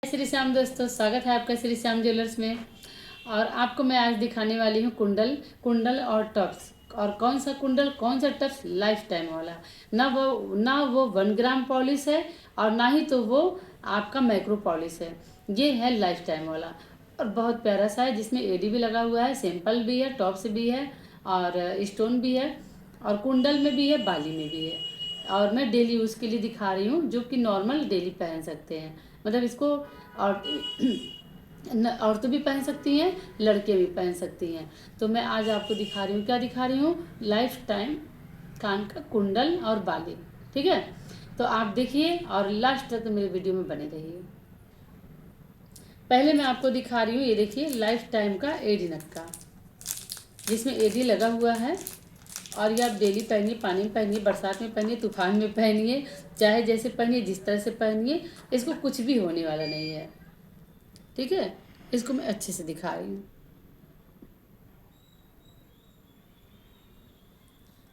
श्री श्याम दोस्तों, स्वागत है आपका श्री श्याम ज्वेलर्स में। और आपको मैं आज दिखाने वाली हूँ कुंडल और टप्स। और कौन सा कुंडल कौन सा टप्स, लाइफ टाइम वाला। ना वो 1 ग्राम पॉलिश है और ना ही तो वो आपका माइक्रो पॉलिश है। ये है लाइफ टाइम वाला और बहुत प्यारा सा है, जिसमें एडी भी लगा हुआ है, सिंपल भी है, टॉप्स भी है और स्टोन भी है और कुंडल में भी है, बाली में भी है। और मैं डेली यूज़ के लिए दिखा रही हूँ, जो कि नॉर्मल डेली पहन सकते हैं। मतलब इसको और औरतें भी पहन सकती हैं, लड़के भी पहन सकती हैं। तो मैं आज आपको दिखा रही हूँ, क्या दिखा रही हूँ, लाइफ टाइम कान का कुंडल और बाली। ठीक है, तो आप देखिए और लास्ट तक मेरे वीडियो में बने रहिए। पहले मैं आपको दिखा रही हूँ, ये देखिए लाइफ टाइम का एडी नक्का, जिसमें एडी लगा हुआ है। और ये आप डेली पहनिए, पानी में पहनिए, बरसात में पहनिए, तूफान में पहनिए, चाहे जैसे पहनिए, जिस तरह से पहनिए, इसको कुछ भी होने वाला नहीं है। ठीक है, इसको मैं अच्छे से दिखा रही हूँ।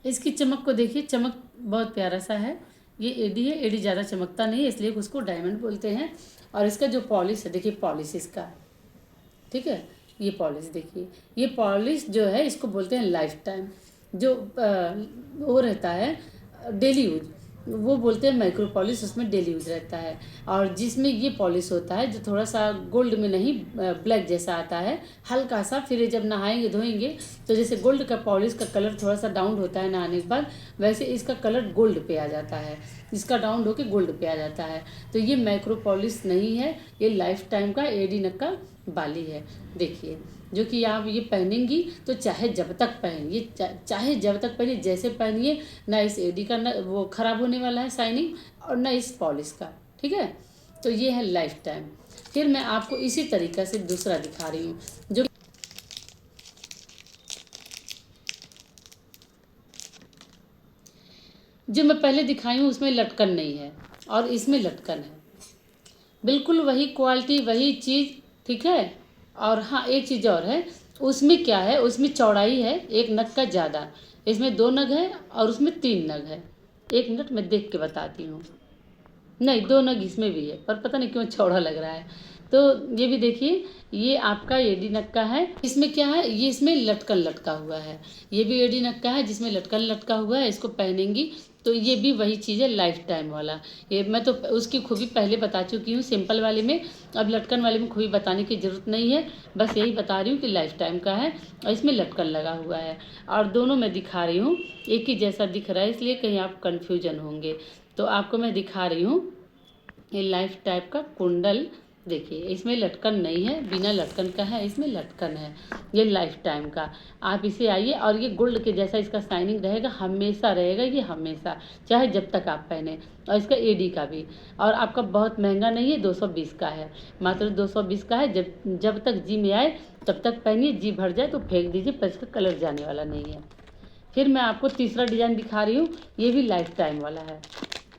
इसकी चमक को देखिए, चमक बहुत प्यारा सा है। ये एडी है, एडी ज़्यादा चमकता नहीं है, इसलिए उसको डायमंड बोलते हैं। और इसका जो पॉलिश है, देखिए पॉलिश इसका, ठीक है, ये पॉलिश देखिए, ये पॉलिश जो है इसको बोलते हैं लाइफ टाइम। जो वो रहता है डेली यूज, वो बोलते हैं माइक्रो पॉलिश, उसमें डेली यूज रहता है। और जिसमें ये पॉलिश होता है, जो थोड़ा सा गोल्ड में नहीं, ब्लैक जैसा आता है, हल्का सा, फिर जब नहाएंगे धोएंगे तो जैसे गोल्ड का पॉलिश का कलर थोड़ा सा डाउन होता है नहाने के बाद, वैसे इसका कलर गोल्ड पे आ जाता है, इसका डाउन होके गोल्ड पे आ जाता है। तो ये माइक्रो पॉलिश नहीं है, ये लाइफ टाइम का एडी नक्का बाली है। देखिए, जो कि आप ये पहनेंगी तो चाहे जब तक पहनिए, चाहे जब तक पहनिए, जैसे पहनिए, ना इस एडी का ना वो खराब होने वाला है शाइनिंग, और ना इस पॉलिश का। ठीक है, तो ये है लाइफ टाइम। फिर मैं आपको इसी तरीक़ा से दूसरा दिखा रही हूँ, जो मैं पहले दिखाई हूँ उसमें लटकन नहीं है और इसमें लटकन है। बिल्कुल वही क्वालिटी, वही चीज़। ठीक है, और हाँ, एक चीज़ और है, उसमें क्या है, उसमें चौड़ाई है एक नग का ज़्यादा, इसमें 2 नग है और उसमें 3 नग है। एक मिनट मैं देख के बताती हूँ। नहीं, 2 नग इसमें भी है, पर पता नहीं क्यों चौड़ा लग रहा है। तो ये भी देखिए, ये आपका एडी नग का है। इसमें क्या है, ये इसमें लटकन लटका हुआ है। ये भी एडी नग का है, जिसमें लटकन लटका हुआ है। इसको पहनेंगी तो ये भी वही चीज़ है, लाइफ टाइम वाला। ये मैं तो उसकी खूबी पहले बता चुकी हूँ सिंपल वाले में, अब लटकन वाले में खूबी बताने की ज़रूरत नहीं है। बस यही बता रही हूँ कि लाइफ टाइम का है और इसमें लटकन लगा हुआ है। और दोनों मैं दिखा रही हूँ, एक ही जैसा दिख रहा है, इसलिए कहीं आप कन्फ्यूजन होंगे। तो आपको मैं दिखा रही हूँ ये लाइफ टाइप का कुंडल। देखिए, इसमें लटकन नहीं है, बिना लटकन का है, इसमें लटकन है। ये लाइफ टाइम का, आप इसे आइए, और ये गोल्ड के जैसा इसका शाइनिंग रहेगा, हमेशा रहेगा ये, हमेशा, चाहे जब तक आप पहने। और इसका एडी का भी, और आपका बहुत महंगा नहीं है, 220 का है, मात्र 220 का है। जब जब तक जी में आए तब तक पहनिए, जी भर जाए तो फेंक दीजिए, पर इसका कलर जाने वाला नहीं है। फिर मैं आपको तीसरा डिज़ाइन दिखा रही हूँ, ये भी लाइफ टाइम वाला है।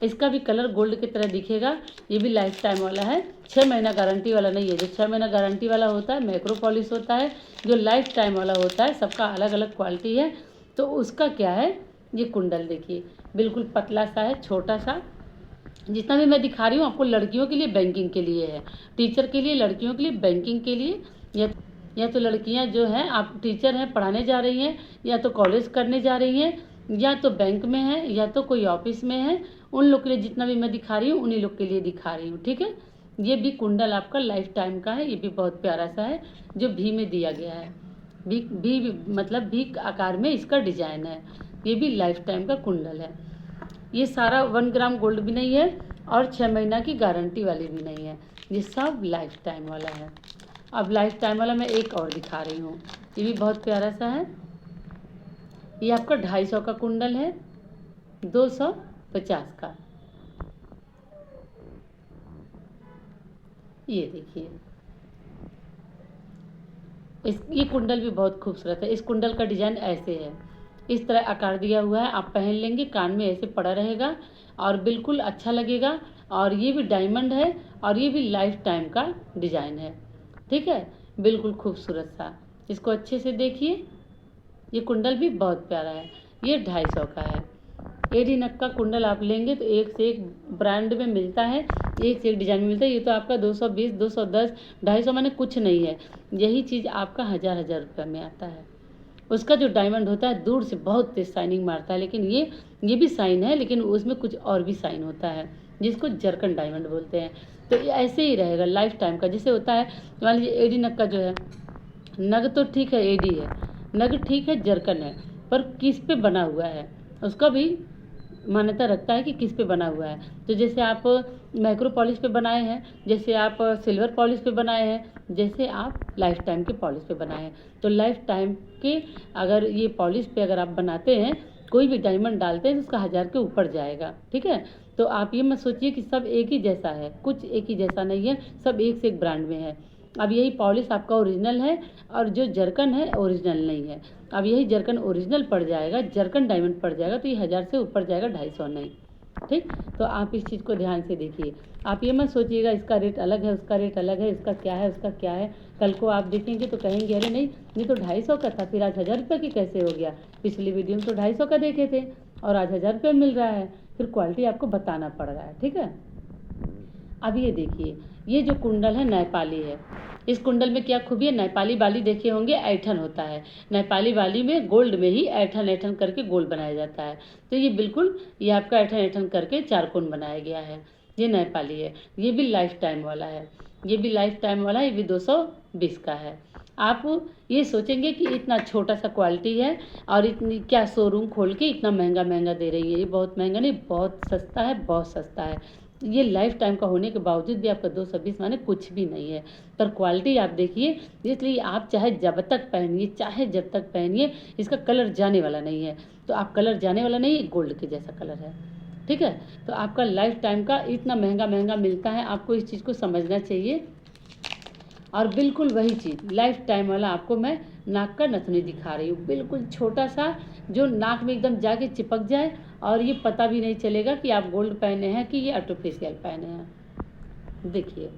इसका भी कलर गोल्ड की तरह दिखेगा, ये भी लाइफ टाइम वाला है। 6 महीना गारंटी वाला नहीं है। जो 6 महीना गारंटी वाला होता है माइक्रो पॉलिश होता है, जो लाइफ टाइम वाला होता है सबका अलग अलग क्वालिटी है। तो उसका क्या है, ये कुंडल देखिए, बिल्कुल पतला सा है, छोटा सा। जितना भी मैं दिखा रही हूँ आपको, लड़कियों के लिए, बैंकिंग के लिए है, टीचर के लिए, लड़कियों के लिए, बैंकिंग के लिए। या तो लड़कियां जो हैं, आप टीचर हैं, पढ़ाने जा रही हैं, या तो कॉलेज करने जा रही हैं, या तो बैंक में हैं, या तो कोई ऑफिस में है, उन लोग के लिए जितना भी मैं दिखा रही हूँ उन्हीं लोग के लिए दिखा रही हूँ। ठीक है, ये भी कुंडल आपका लाइफ टाइम का है, ये भी बहुत प्यारा सा है, जो भी में दिया गया है। भी मतलब भी आकार में इसका डिजाइन है। ये भी लाइफ टाइम का कुंडल है। ये सारा 1 ग्राम गोल्ड भी नहीं है और 6 महीना की गारंटी वाली भी नहीं है, ये सब लाइफ टाइम वाला है। अब लाइफ टाइम वाला मैं एक और दिखा रही हूँ, ये भी बहुत प्यारा सा है। ये आपका 250 का कुंडल है, 250 का। ये देखिए, ये कुंडल भी बहुत खूबसूरत है। इस कुंडल का डिज़ाइन ऐसे है, इस तरह आकार दिया हुआ है, आप पहन लेंगे, कान में ऐसे पड़ा रहेगा और बिल्कुल अच्छा लगेगा। और ये भी डायमंड है और ये भी लाइफ टाइम का डिज़ाइन है। ठीक है, बिल्कुल खूबसूरत सा। इसको अच्छे से देखिए, ये कुंडल भी बहुत प्यारा है। ये 250 का है। एडी नग का कुंडल आप लेंगे तो एक से एक ब्रांड में मिलता है, एक से एक डिज़ाइन में मिलता है। ये तो आपका 220, 210, 250 माने कुछ नहीं है। यही चीज़ आपका हज़ार रुपये में आता है। उसका जो डायमंड होता है दूर से बहुत तेज शाइनिंग मारता है, लेकिन ये भी शाइन है, लेकिन उसमें कुछ और भी शाइन होता है जिसको जरकन डायमंड बोलते हैं। तो ये ऐसे ही रहेगा लाइफ टाइम का। जैसे होता है मान लीजिए एडी नग का जो है, नग तो ठीक है, एडी है, नग ठीक है, जरकन है, पर किस पे बना हुआ है उसका भी मान्यता रखता है कि किस पे बना हुआ है। तो जैसे आप माइक्रो पॉलिश पे बनाए हैं, जैसे आप सिल्वर पॉलिश पे बनाए हैं, जैसे आप लाइफ टाइम के पॉलिश पे बनाए हैं। तो लाइफ टाइम के अगर ये पॉलिश पे अगर आप बनाते हैं, कोई भी डायमंड डालते हैं तो उसका 1000 के ऊपर जाएगा। ठीक है, तो आप ये मत सोचिए कि सब एक ही जैसा है, कुछ एक ही जैसा नहीं है, सब एक से एक ब्रांड में है। अब यही पॉलिश आपका ओरिजिनल है और जो जरकन है ओरिजिनल नहीं है। अब यही जरकन ओरिजिनल पड़ जाएगा, जरकन डायमंड पड़ जाएगा, तो ये 1000 से ऊपर जाएगा, 250 नहीं। ठीक, तो आप इस चीज़ को ध्यान से देखिए। आप ये मत सोचिएगा इसका रेट अलग है, उसका रेट अलग है, इसका क्या है, उसका क्या है। कल को आप देखेंगे तो कहेंगे अरे नहीं, ये तो 250 का था, फिर आज 1000 रुपये की कैसे हो गया। पिछली वीडियो में तो 250 का देखे थे और आज 1000 रुपये मिल रहा है। फिर क्वालिटी आपको बताना पड़ रहा है। ठीक है, अब ये देखिए, ये जो कुंडल है नेपाली है। इस कुंडल में क्या खूबी है, नेपाली वाली देखे होंगे, ऐठन होता है। नेपाली वाली में गोल्ड में ही ऐठन ऐठन करके गोल्ड बनाया जाता है। तो ये बिल्कुल ये आपका ऐठन ऐठन करके चारकोन बनाया गया है। ये नेपाली है, ये भी लाइफ टाइम वाला है, ये भी लाइफ टाइम वाला है, ये भी 220 का है। आप ये सोचेंगे कि इतना छोटा सा क्वालिटी है और इतनी क्या शोरूम खोल के इतना महंगा महंगा दे रही है। ये बहुत महंगा नहीं, बहुत सस्ता है, बहुत सस्ता है। ये लाइफ टाइम का होने के बावजूद भी आपका 220 माने कुछ भी नहीं है, पर क्वालिटी आप देखिए। इसलिए आप चाहे जब तक पहनिए, चाहे जब तक पहनिए, इसका कलर जाने वाला नहीं है। तो आप कलर जाने वाला नहीं है, गोल्ड के जैसा कलर है। ठीक है, तो आपका लाइफ टाइम का इतना महंगा महंगा मिलता है, आपको इस चीज़ को समझना चाहिए। और बिल्कुल वही चीज़ लाइफ टाइम वाला आपको मैं नाक का नथुनी दिखा रही हूँ, बिल्कुल छोटा सा, जो नाक में एकदम जाके चिपक जाए और ये पता भी नहीं चलेगा कि आप गोल्ड पहने हैं कि ये आर्टिफिशियल पहने हैं। देखिए,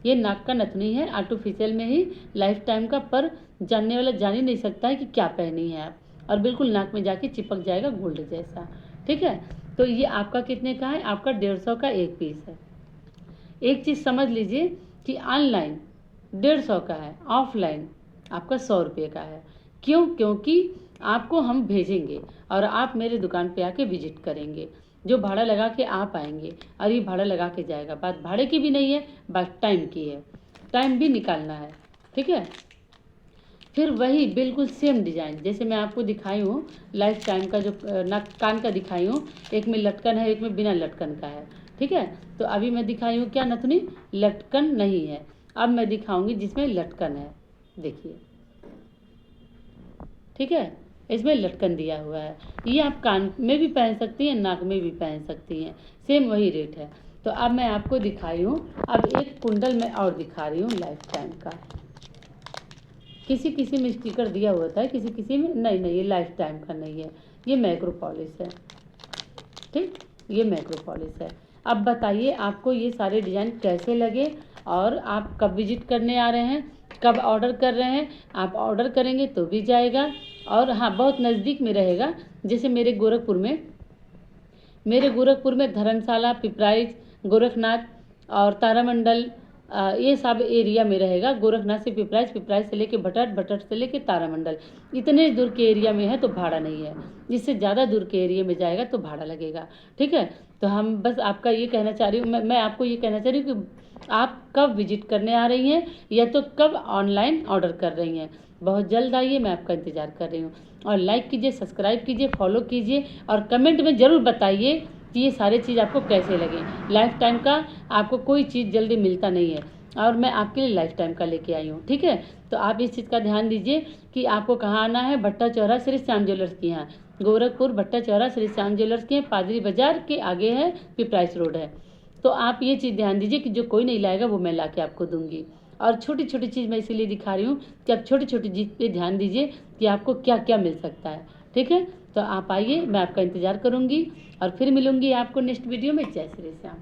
ये नाक का नथुनी है, आर्टिफिशियल में ही लाइफ टाइम का, पर जानने वाला जान ही नहीं सकता है कि क्या पहनी है आप, और बिल्कुल नाक में जाके चिपक जाएगा गोल्ड जैसा। ठीक है, तो ये आपका कितने का है, आपका 150 का एक पीस है। एक चीज़ समझ लीजिए कि ऑनलाइन 150 का है, ऑफलाइन आपका 100 रुपये का है। क्यों? क्योंकि आपको हम भेजेंगे और आप मेरे दुकान पे आके विजिट करेंगे, जो भाड़ा लगा के आप आएंगे और ये भाड़ा लगा के जाएगा। बात भाड़े की भी नहीं है, बात टाइम की है, टाइम भी निकालना है। ठीक है, फिर वही बिल्कुल सेम डिज़ाइन जैसे मैं आपको दिखाई हूँ, लाइफ टाइम का जो नाक कान का दिखाई हूँ, एक में लटकन है, एक में बिना लटकन का है। ठीक है, तो अभी मैं दिखाई हूँ क्या नथुनी, लटकन नहीं है। अब मैं दिखाऊंगी जिसमें लटकन है, देखिए। ठीक है, इसमें लटकन दिया हुआ है। ये आप कान में भी पहन सकती हैं, नाक में भी पहन सकती हैं, सेम वही रेट है। तो अब मैं आपको दिखाई हूँ, अब एक कुंडल मैं और दिखा रही हूँ लाइफ टाइम का। किसी किसी में स्टिकर दिया होता है, किसी किसी में नहीं। ये लाइफ टाइम का नहीं है, ये माइक्रो पॉलिश है। ठीक, ये माइक्रो पॉलिश है। अब बताइए आपको ये सारे डिज़ाइन कैसे लगे और आप कब विजिट करने आ रहे हैं, कब ऑर्डर कर रहे हैं। आप ऑर्डर करेंगे तो भी जाएगा, और हाँ बहुत नज़दीक में रहेगा। जैसे मेरे गोरखपुर में धर्मशाला, पिपराइच, गोरखनाथ और तारामंडल, ये सब एरिया में रहेगा। गोरखनाथ से पिपराइच, पिपराइच से लेके भटट, भटट से लेके तारामंडल, इतने दूर के एरिया में है तो भाड़ा नहीं है। इससे ज़्यादा दूर के एरिया में जाएगा तो भाड़ा लगेगा। ठीक है, तो हम बस आपका ये कहना चाह रही हूँ, मैं आपको ये कहना चाह रही हूँ कि आप कब विजिट करने आ रही हैं या तो कब ऑनलाइन ऑर्डर कर रही हैं। बहुत जल्द आइए, मैं आपका इंतज़ार कर रही हूँ। और लाइक कीजिए, सब्सक्राइब कीजिए, फॉलो कीजिए और कमेंट में ज़रूर बताइए कि ये सारे चीज़ आपको कैसे लगे। लाइफ टाइम का आपको कोई चीज़ जल्दी मिलता नहीं है और मैं आपके लिए लाइफ टाइम का लेके आई हूँ। ठीक है, तो आप इस चीज़ का ध्यान दीजिए कि आपको कहाँ आना है। भट्टा चौरा श्री श्याम ज्वेलर्स के यहाँ, गोरखपुर भट्टा चौरा श्री श्याम ज्वेलर्स के पादरी बाजार के आगे है, पिपराइच रोड है। तो आप ये चीज़ ध्यान दीजिए कि जो कोई नहीं लाएगा वो मैं ला के आपको दूंगी। और छोटी छोटी चीज़ मैं इसीलिए दिखा रही हूँ कि आप छोटी छोटी चीज़ पे ध्यान दीजिए कि आपको क्या क्या मिल सकता है। ठीक है, तो आप आइए, मैं आपका इंतज़ार करूँगी और फिर मिलूँगी आपको नेक्स्ट वीडियो में। जय श्री श्याम।